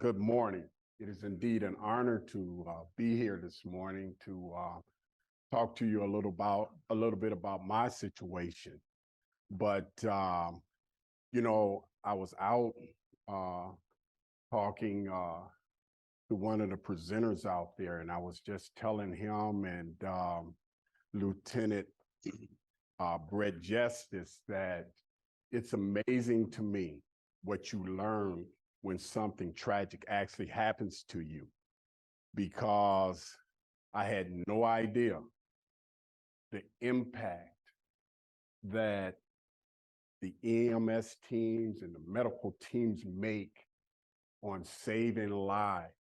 good morning. It is indeed an honor to be here this morning to talk to you a little bit about my situation. But I was out talking to one of the presenters out there, and I was just telling him and Lieutenant Brett Justice that it's amazing to me what you learn when something tragic actually happens to you, because I had no idea the impact that the EMS teams and the medical teams make on saving lives.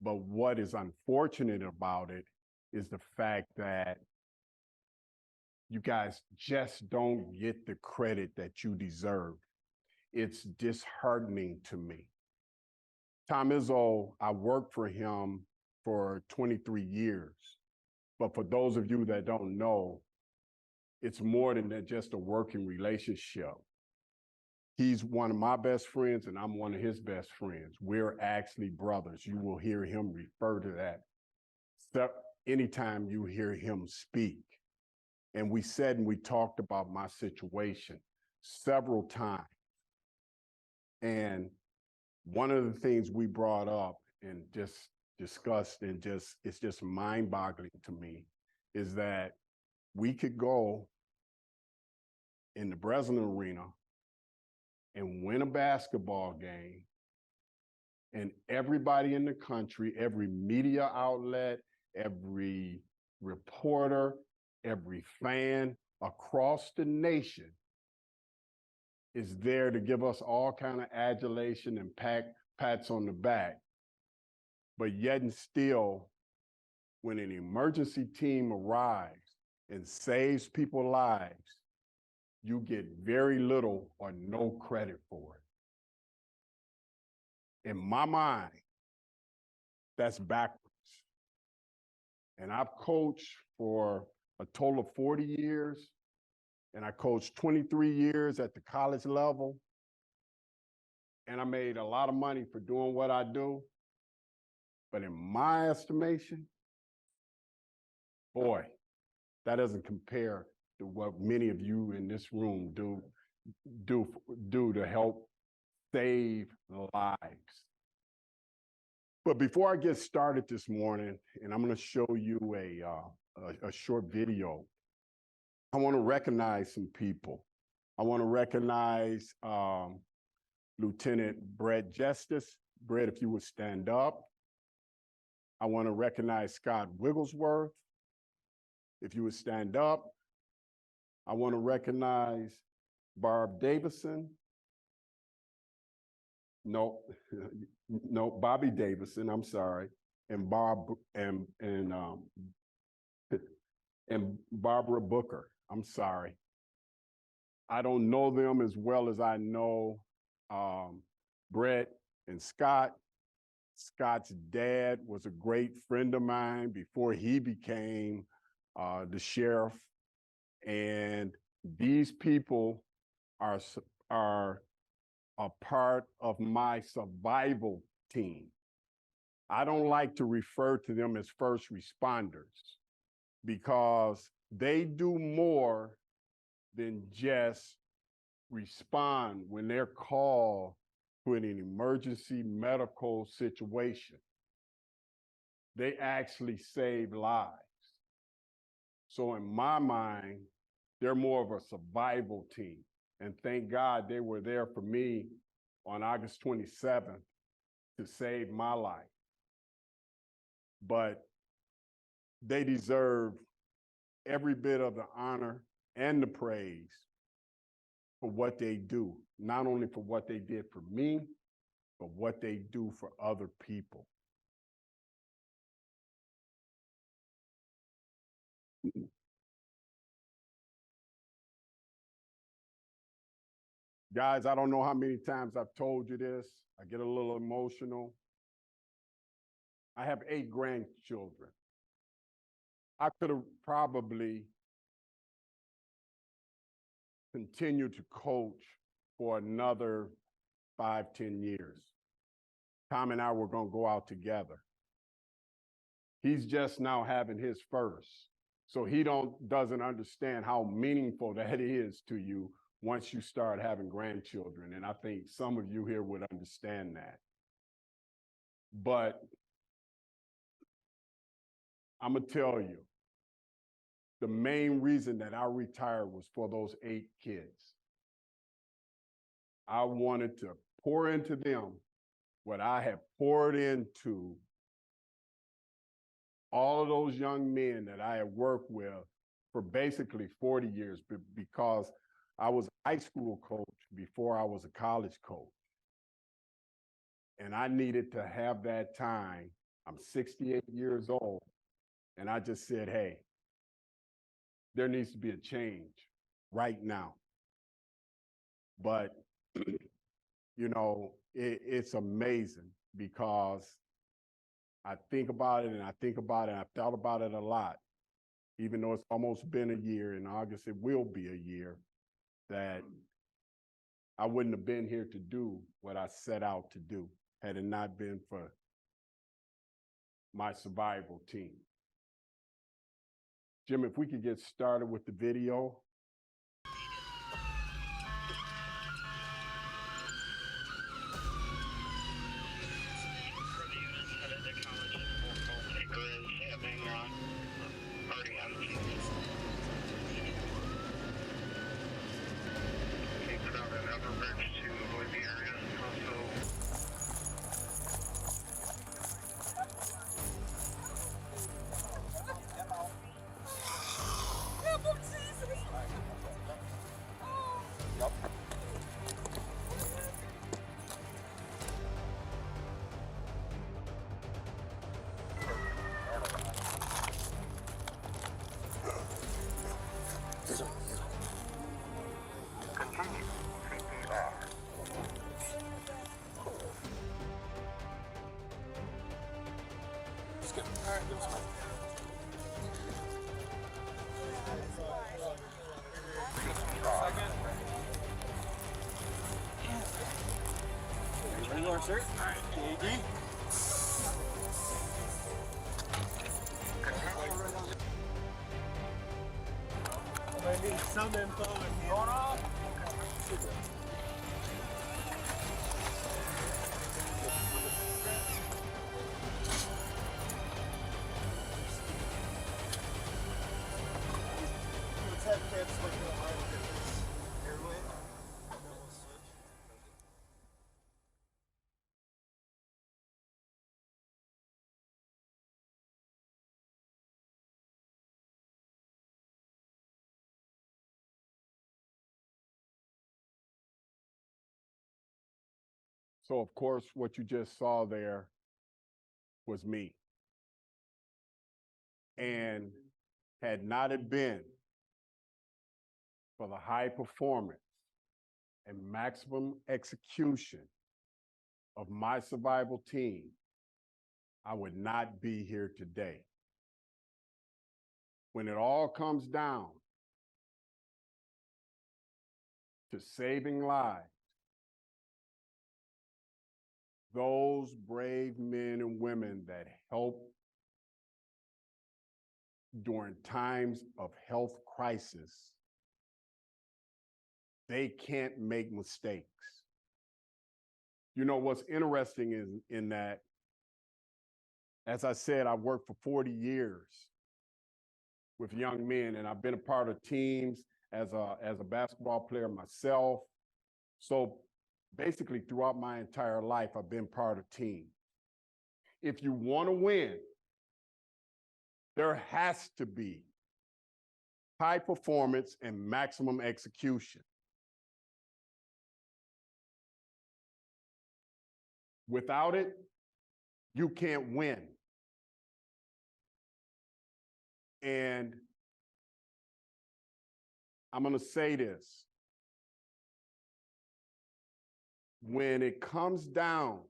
But what is unfortunate about it is the fact that you guys just don't get the credit that you deserve. It's disheartening to me. Tom Izzo, I worked for him for 23 years. But for those of you that don't know, it's more than just a working relationship. He's one of my best friends and I'm one of his best friends. We're actually brothers. You will hear him refer to that anytime you hear him speak. And we said and we talked about my situation several times. And one of the things we brought up and just discussed and it's just mind-boggling to me is that we could go in the Breslin Arena and win a basketball game, and everybody in the country, every media outlet, every reporter, every fan across the nation is there to give us all kind of adulation and pats on the back. But yet and still, when an emergency team arrives and saves people's lives, you get very little or no credit for it. In my mind, that's backwards. And I've coached for a total of 40 years, and I coached 23 years at the college level, and I made a lot of money for doing what I do. But in my estimation, boy, that doesn't compare to what many of you in this room do to help save lives. But before I get started this morning, and I'm going to show you a short video, I want to recognize some people. I want to recognize Lieutenant Brett Justice. Brett, if you would stand up. I want to recognize Scott Wigglesworth. If you would stand up. I want to recognize Barb Davison. No, Bobby Davison, I'm sorry. And and Barbara Booker, I'm sorry. I don't know them as well as I know Brett and Scott. Scott's dad was a great friend of mine before he became the sheriff. And these people are a part of my survival team. I don't like to refer to them as first responders because they do more than just respond when they're called to an emergency medical situation. They actually save lives. So in my mind, they're more of a survival team. And thank God they were there for me on August 27th to save my life. But they deserve every bit of the honor and the praise for what they do, not only for what they did for me, but what they do for other people. Guys, I don't know how many times I've told you this. I get a little emotional. I have 8 grandchildren. I could have probably continued to coach for another 5, 10 years. Tom and I were going to go out together. He's just now having his first. So he doesn't understand how meaningful that is to you once you start having grandchildren. And I think some of you here would understand that. But I'm going to tell you, the main reason that I retired was for those 8 kids. I wanted to pour into them what I have poured into all of those young men that I have worked with for basically 40 years, because I was a high school coach before I was a college coach. And I needed to have that time. I'm 68 years old. And I just said, hey, there needs to be a change right now. But, you know, it's amazing, because I think about it and I think about it, and I've thought about it a lot, even though it's almost been a year. In August, it will be a year, that I wouldn't have been here to do what I set out to do had it not been for my survival team. Jim, if we could get started with the video. Ready, Lawrence, sir? All right. KD. I need some info in here. Going off. Let's have kids look at how to get this airway, and then we'll switch. So, of course, what you just saw there was me. And had not it been for the high performance and maximum execution of my survival team, I would not be here today. When it all comes down to saving lives, those brave men and women that help during times of health crisis, they can't make mistakes. You know, what's interesting is in that, as I said, I worked for 40 years with young men, and I've been a part of teams as a basketball player myself. So basically throughout my entire life, I've been part of teams. If you want to win, there has to be high performance and maximum execution. Without it, you can't win. And I'm going to say this. When it comes down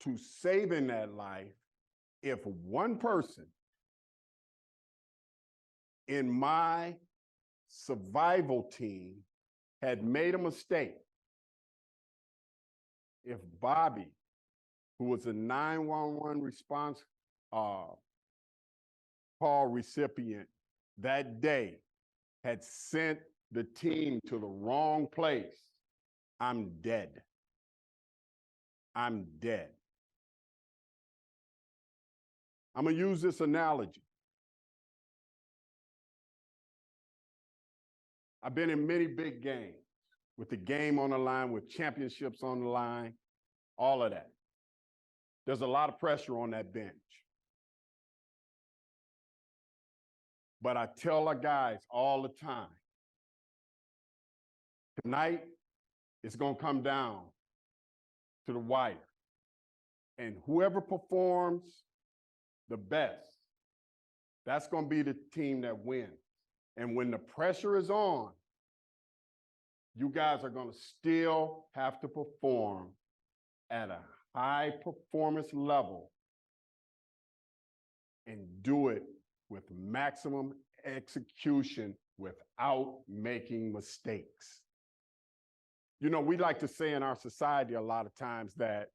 to saving that life, if one person in my survival team had made a mistake, if Bobby, who was a 911 response call recipient that day, had sent the team to the wrong place, I'm dead. I'm dead. I'm going to use this analogy. I've been in many big games with the game on the line, with championships on the line, all of that. There's a lot of pressure on that bench. But I tell our guys all the time, tonight it's going to come down to the wire. And whoever performs the best, that's going to be the team that wins. And when the pressure is on, you guys are going to still have to perform at a high performance level and do it with maximum execution without making mistakes. You know, we like to say in our society a lot of times that,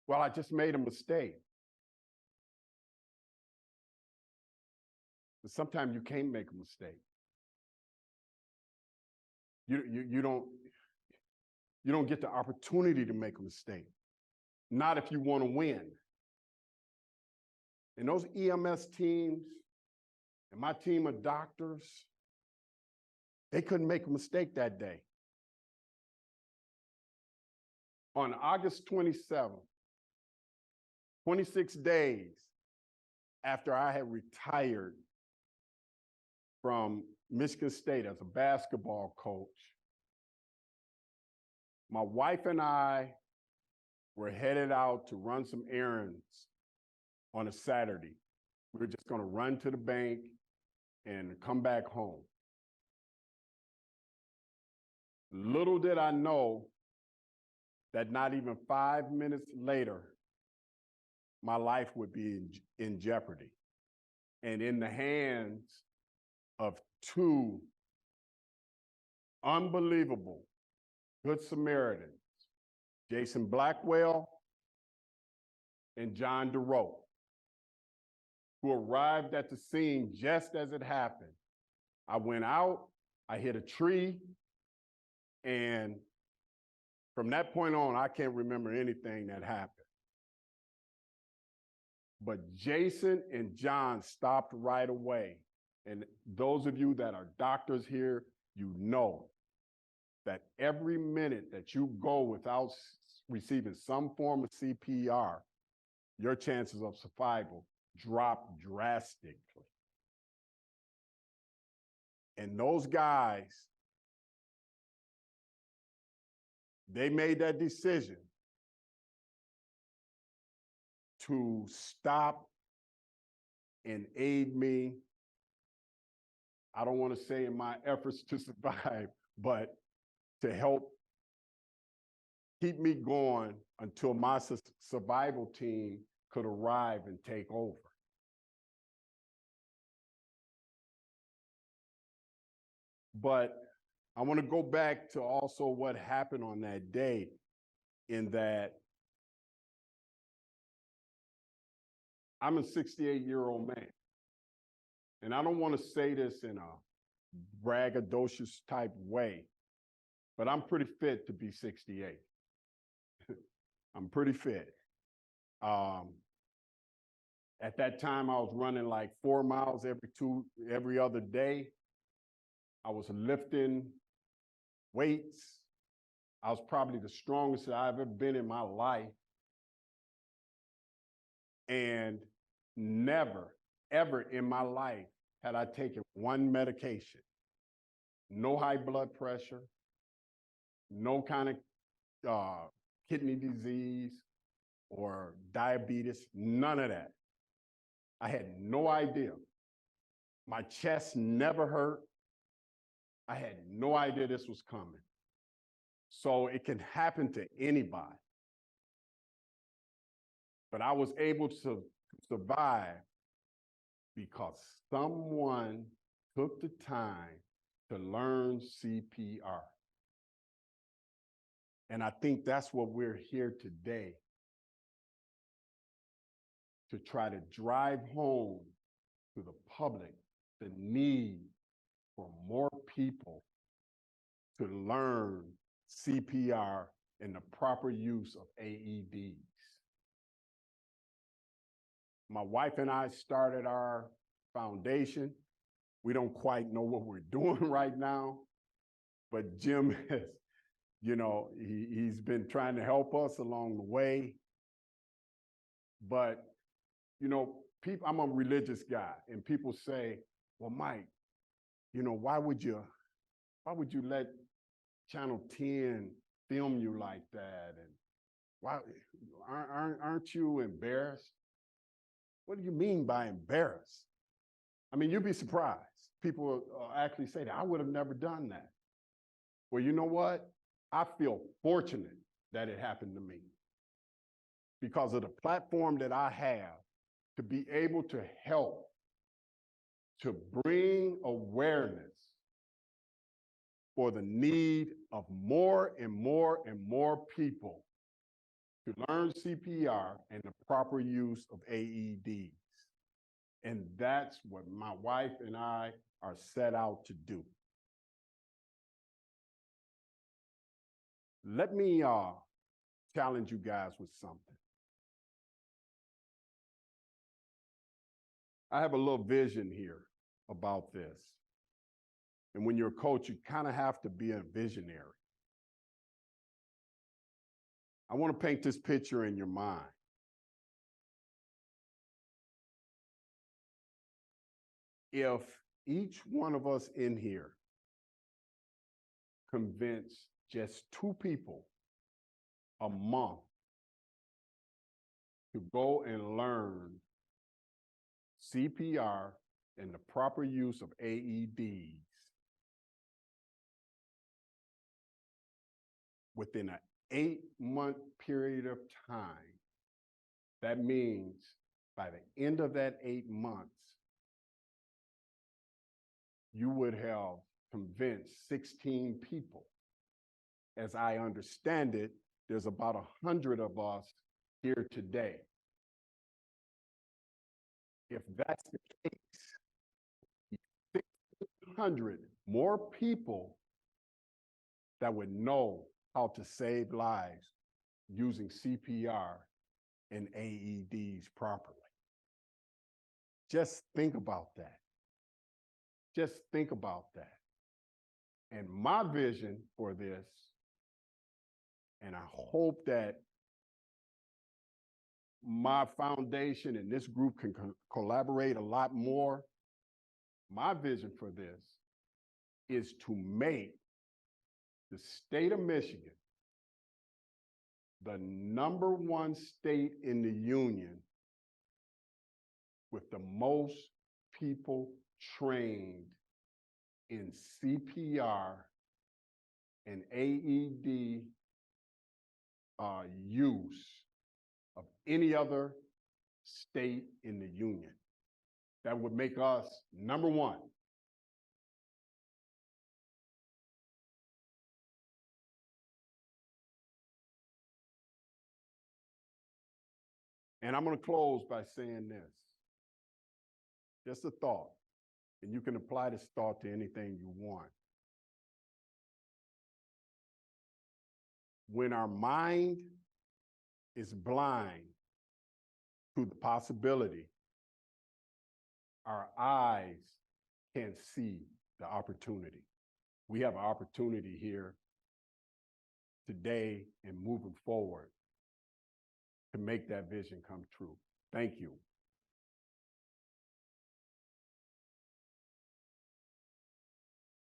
well, I just made a mistake. But sometimes you can't make a mistake. You don't get the opportunity to make a mistake. Not if you want to win. And those EMS teams and my team of doctors, they couldn't make a mistake that day. On August 27th, 26 days after I had retired from Michigan State as a basketball coach, my wife and I were headed out to run some errands on a Saturday. We were just going to run to the bank and come back home. Little did I know that not even 5 minutes later, my life would be in jeopardy and in the hands of two unbelievable Good Samaritans, Jason Blackwell and John DeRoe, who arrived at the scene just as it happened. I went out, I hit a tree, and from that point on, I can't remember anything that happened. But Jason and John stopped right away. And those of you that are doctors here, you know that every minute that you go without receiving some form of CPR, your chances of survival drop drastically. And those guys, they made that decision to stop and aid me. I don't want to say in my efforts to survive, but to help keep me going until my survival team could arrive and take over. But I want to go back to also what happened on that day, in that I'm a 68-year-old man. And I don't want to say this in a braggadocious type way, but I'm pretty fit to be 68. I'm pretty fit. At that time, I was running like 4 miles every other day. I was lifting weights. I was probably the strongest that I've ever been in my life. And never, ever in my life had I taken one medication. No high blood pressure, no kind of kidney disease or diabetes, none of that. I had no idea. My chest never hurt. I had no idea this was coming. So it can happen to anybody. But I was able to survive because someone took the time to learn CPR. And I think that's what we're here today, to try to drive home to the public the need for more people to learn CPR and the proper use of AEDs. My wife and I started our foundation. We don't quite know what we're doing right now, but Jim has, he's been trying to help us along the way. But, people, I'm a religious guy, and people say, well, Mike, why would you let Channel 10 film you like that? And why aren't you embarrassed? What do you mean by embarrassed? I mean, you'd be surprised. People actually say that I would have never done that. Well, you know what? I feel fortunate that it happened to me because of the platform that I have to be able to help, to bring awareness for the need of more and more and more people to learn CPR and the proper use of AEDs. And that's what my wife and I are set out to do. Let me challenge you guys with something. I have a little vision here about this. And when you're a coach, you kind of have to be a visionary. I want to paint this picture in your mind. If each one of us in here convince just 2 people a month to go and learn CPR and the proper use of AEDs within an 8-month period of time, that means by the end of that 8 months, you would have convinced 16 people. As I understand it, there's about 100 of us here today. If that's the case, 600 more people that would know how to save lives using CPR and AEDs properly. Just think about that. Just think about that. And my vision for this, and I hope that my foundation and this group can collaborate a lot more. My vision for this is to make the state of Michigan the #1 state in the union with the most people trained in CPR and AED use of any other state in the union. That would make us #1. And I'm going to close by saying this. Just a thought. And you can apply this thought to anything you want. When our mind is blind to the possibility, our eyes can't see the opportunity. We have an opportunity here today and moving forward to make that vision come true. Thank you.